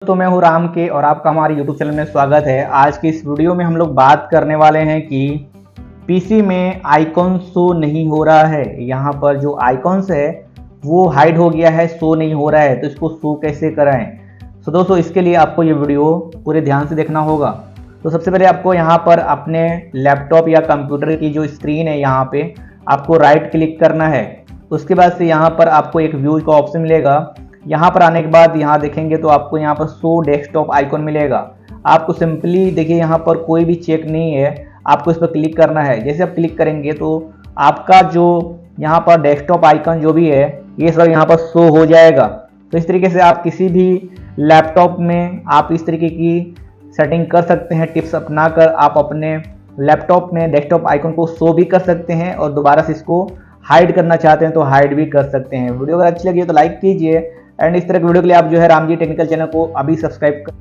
तो मैं हूँ राम के और आपका हमारे YouTube चैनल में स्वागत है। आज की इस वीडियो में हम लोग बात करने वाले हैं कि पीसी में आइकॉन शो नहीं हो रहा है। यहाँ पर जो आइकॉन्स है वो हाइड हो गया है, शो नहीं हो रहा है, तो इसको शो कैसे कराएं। तो दोस्तों इसके लिए आपको ये वीडियो पूरे ध्यान से देखना होगा। तो सबसे पहले आपको यहाँ पर अपने लैपटॉप या कंप्यूटर की जो स्क्रीन है यहाँ पे आपको राइट क्लिक करना है। उसके बाद से यहाँ पर आपको एक व्यू का ऑप्शन मिलेगा। यहाँ पर आने के बाद यहाँ देखेंगे तो आपको यहाँ पर शो डेस्कटॉप आइकॉन मिलेगा। आपको सिंपली देखिए यहाँ पर कोई भी चेक नहीं है, आपको इस पर क्लिक करना है। जैसे आप क्लिक करेंगे तो आपका जो यहाँ पर डेस्कटॉप आइकन जो भी है ये सब यहाँ पर शो हो जाएगा। तो इस तरीके से आप किसी भी लैपटॉप में आप इस तरीके की सेटिंग कर सकते हैं। टिप्स अपना कर आप अपने लैपटॉप में डेस्कटॉप आइकन को शो भी कर सकते हैं और दोबारा से इसको हाइड करना चाहते हैं तो हाइड भी कर सकते हैं। वीडियो अगर अच्छी लगी तो लाइक कीजिए एंड इस तरह की वीडियो के लिए आप जो है रामजी टेक्निकल चैनल को अभी सब्सक्राइब कर